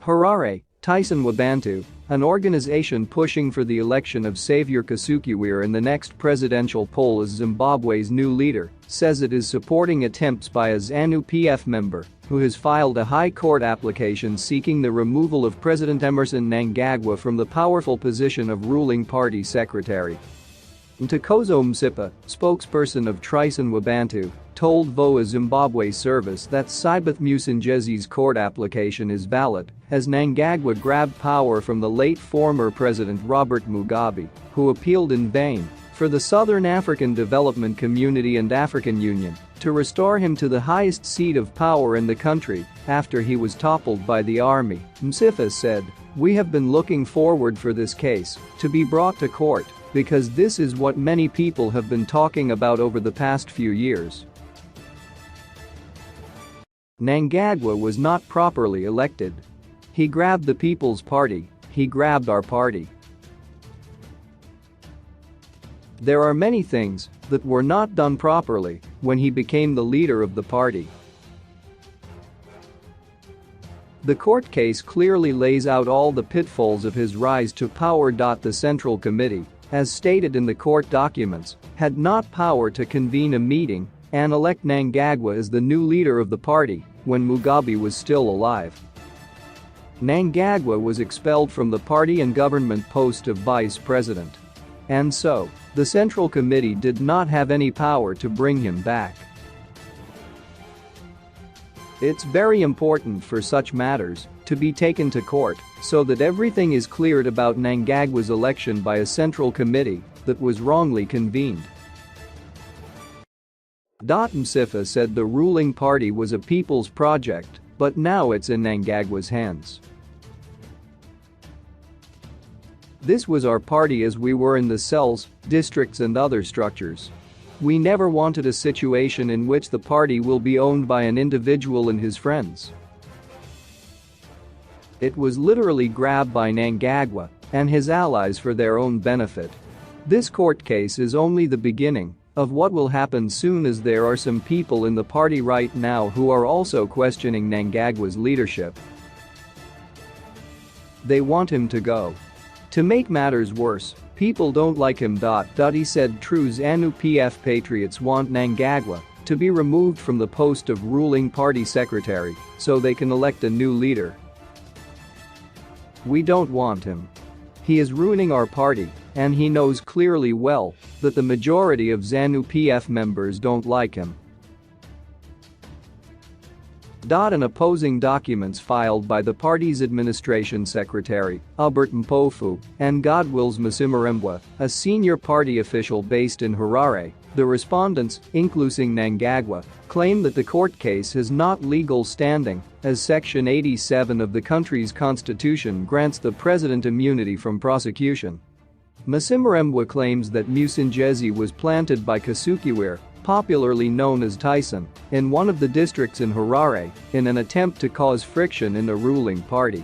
Harare, Tyson Wabantu, an organization pushing for the election of Saviour Kasukuwere in the next presidential poll as Zimbabwe's new leader, says it is supporting attempts by a ZANU-PF member who has filed a high court application seeking the removal of President Emmerson Mnangagwa from the powerful position of ruling party secretary. Ntokozo Msipa, spokesperson of Tyson Wabantu, told VOA Zimbabwe service that Sibeth Musinjezi's court application is valid, as Mnangagwa grabbed power from the late former President Robert Mugabe, who appealed in vain for the Southern African Development Community and African Union to restore him to the highest seat of power in the country after he was toppled by the army. Msipa said, "We have been looking forward for this case to be brought to court because this is what many people have been talking about over the past few years." Mnangagwa was not properly elected. He grabbed the People's Party, he grabbed our party. There are many things that were not done properly when he became the leader of the party. The court case clearly lays out all the pitfalls of his rise to power. The Central Committee, as stated in the court documents, had not power to convene a meeting and elect Mnangagwa as the new leader of the party when Mugabe was still alive. Mnangagwa was expelled from the party and government post of vice president. And so, the Central Committee did not have any power to bring him back. It's very important for such matters to be taken to court so that everything is cleared about Mnangagwa's election by a Central Committee that was wrongly convened. Msipa said the ruling party was a people's project, but now it's in Mnangagwa's hands. This was our party as we were in the cells, districts and other structures. We never wanted a situation in which the party will be owned by an individual and his friends. It was literally grabbed by Mnangagwa and his allies for their own benefit. This court case is only the beginning of what will happen soon, as there are some people in the party right now who are also questioning Mnangagwa's leadership. They want him to go. To make matters worse, people don't like him. He said true ZANU-PF patriots want Mnangagwa to be removed from the post of ruling party secretary so they can elect a new leader. We don't want him. He is ruining our party, and he knows clearly well that the majority of ZANU-PF members don't like him. In opposing documents filed by the party's administration secretary, Albert Mpofu, and Godwill's Masimarembwa, a senior party official based in Harare, the respondents, including Mnangagwa, claim that the court case has not legal standing, as Section 87 of the country's constitution grants the president immunity from prosecution. Masimarembwa claims that Musinjezi was planted by Kasukuwere, popularly known as Tyson, in one of the districts in Harare in an attempt to cause friction in the ruling party.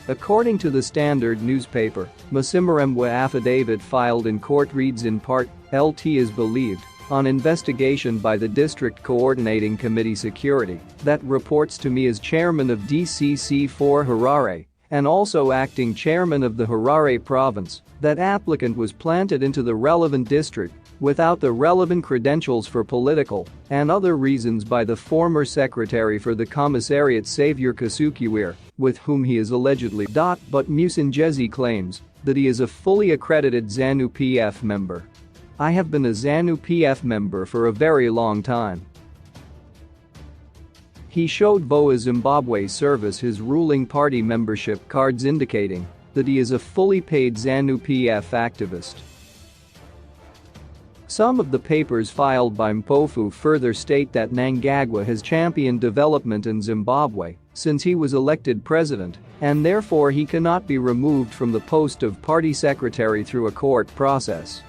According to the Standard newspaper, Masimarembwa affidavit filed in court reads in part, "LT is believed, on investigation by the District Coordinating Committee Security, that reports to me as chairman of DCC4 Harare and also acting chairman of the Harare province, that applicant was planted into the relevant district without the relevant credentials for political and other reasons by the former secretary for the commissariat Saviour Kasukuwere, with whom he is allegedly. But Musinjezi claims that he is a fully accredited ZANU-PF member. I have been a ZANU-PF member for a very long time. He showed VOA Zimbabwe service his ruling party membership cards indicating that he is a fully paid ZANU-PF activist. Some of the papers filed by Mpofu further state that Mnangagwa has championed development in Zimbabwe since he was elected president, and therefore he cannot be removed from the post of party secretary through a court process.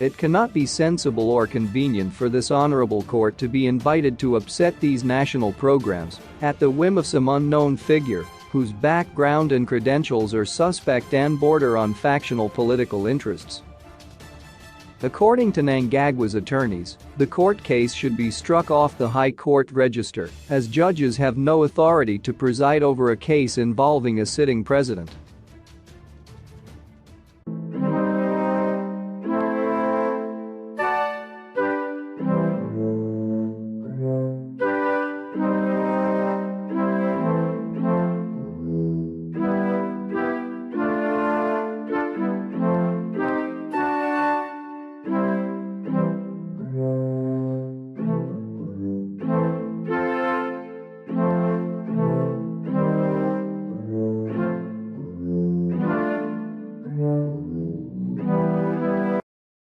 It cannot be sensible or convenient for this honorable court to be invited to upset these national programs at the whim of some unknown figure whose background and credentials are suspect and border on factional political interests. According to Mnangagwa's attorneys, the court case should be struck off the High Court register, as judges have no authority to preside over a case involving a sitting president.